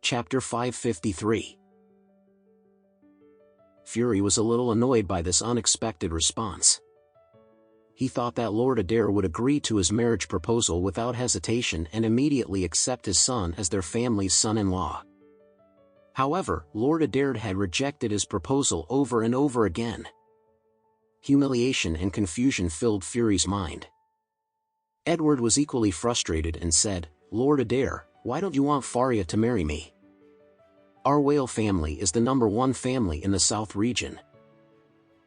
Chapter 553. Fury was a little annoyed by this unexpected response. He thought that Lord Adair would agree to his marriage proposal without hesitation and immediately accept his son as their family's son-in-law. However, Lord Adair had rejected his proposal over and over again. Humiliation and confusion filled Fury's mind. Edward was equally frustrated and said, "Lord Adair, why don't you want Faria to marry me? Our Whale family is the #1 family in the South region.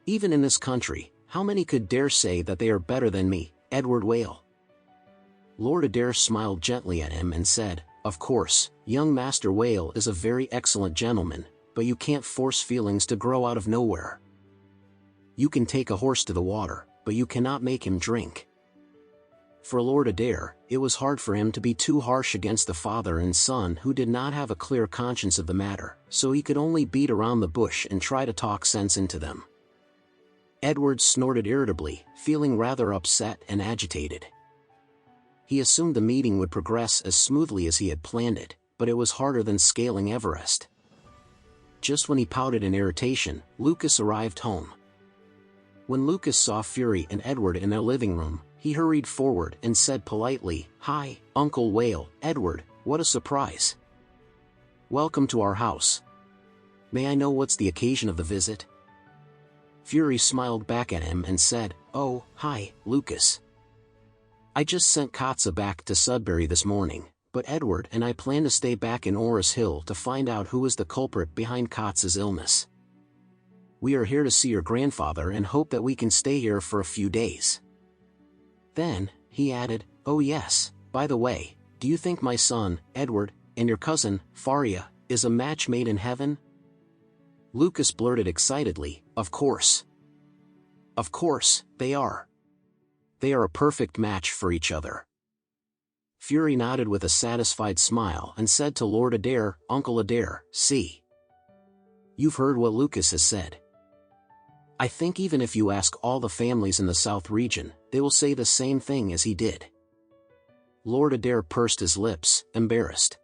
Even in this country, how many could dare say that they are better than me, Edward Whale?" Lord Adair smiled gently at him and said, "Of course, young Master Whale is a very excellent gentleman, but you can't force feelings to grow out of nowhere. You can take a horse to the water, but you cannot make him drink." For Lord Adair, it was hard for him to be too harsh against the father and son who did not have a clear conscience of the matter, so he could only beat around the bush and try to talk sense into them. Edward snorted irritably, feeling rather upset and agitated. He assumed the meeting would progress as smoothly as he had planned it, but it was harder than scaling Everest. Just when he pouted in irritation, Lucas arrived home. When Lucas saw Fury and Edward in their living room, he hurried forward and said politely, "Hi, Uncle Whale, Edward, what a surprise. Welcome to our house. May I know what's the occasion of the visit?" Fury smiled back at him and said, "Oh, hi, Lucas. I just sent Katza back to Sudbury this morning, but Edward and I plan to stay back in Orris Hill to find out who is the culprit behind Katza's illness. We are here to see your grandfather and hope that we can stay here for a few days." Then, he added, "Oh yes, by the way, do you think my son, Edward, and your cousin, Faria, is a match made in heaven?" Lucas blurted excitedly, "Of course. Of course, they are. They are a perfect match for each other." Fury nodded with a satisfied smile and said to Lord Adair, "Uncle Adair, see. You've heard what Lucas has said. I think even if you ask all the families in the South region, they will say the same thing as he did." Lord Adair pursed his lips, embarrassed.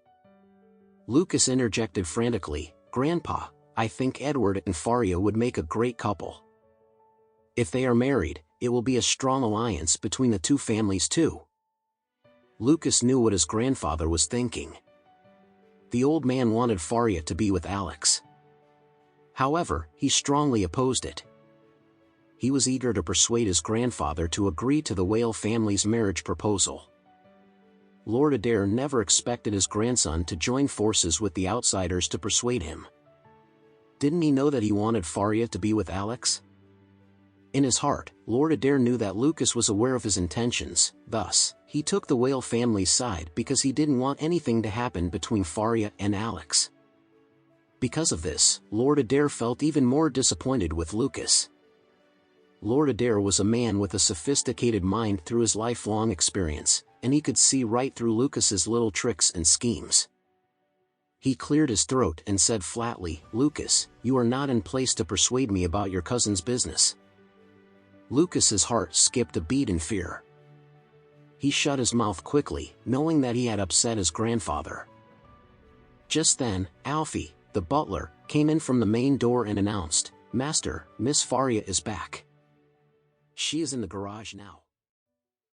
Lucas interjected frantically, "Grandpa, I think Edward and Faria would make a great couple. If they are married, it will be a strong alliance between the two families too." Lucas knew what his grandfather was thinking. The old man wanted Faria to be with Alex. However, he strongly opposed it. He was eager to persuade his grandfather to agree to the Whale family's marriage proposal. Lord Adair never expected his grandson to join forces with the outsiders to persuade him. Didn't he know that he wanted Faria to be with Alex? In his heart, Lord Adair knew that Lucas was aware of his intentions, thus, he took the Whale family's side because he didn't want anything to happen between Faria and Alex. Because of this, Lord Adair felt even more disappointed with Lucas. Lord Adair was a man with a sophisticated mind through his lifelong experience, and he could see right through Lucas's little tricks and schemes. He cleared his throat and said flatly, "Lucas, you are not in place to persuade me about your cousin's business." Lucas's heart skipped a beat in fear. He shut his mouth quickly, knowing that he had upset his grandfather. Just then, Alfie, the butler, came in from the main door and announced, "Master, Miss Faria is back. She is in the garage now."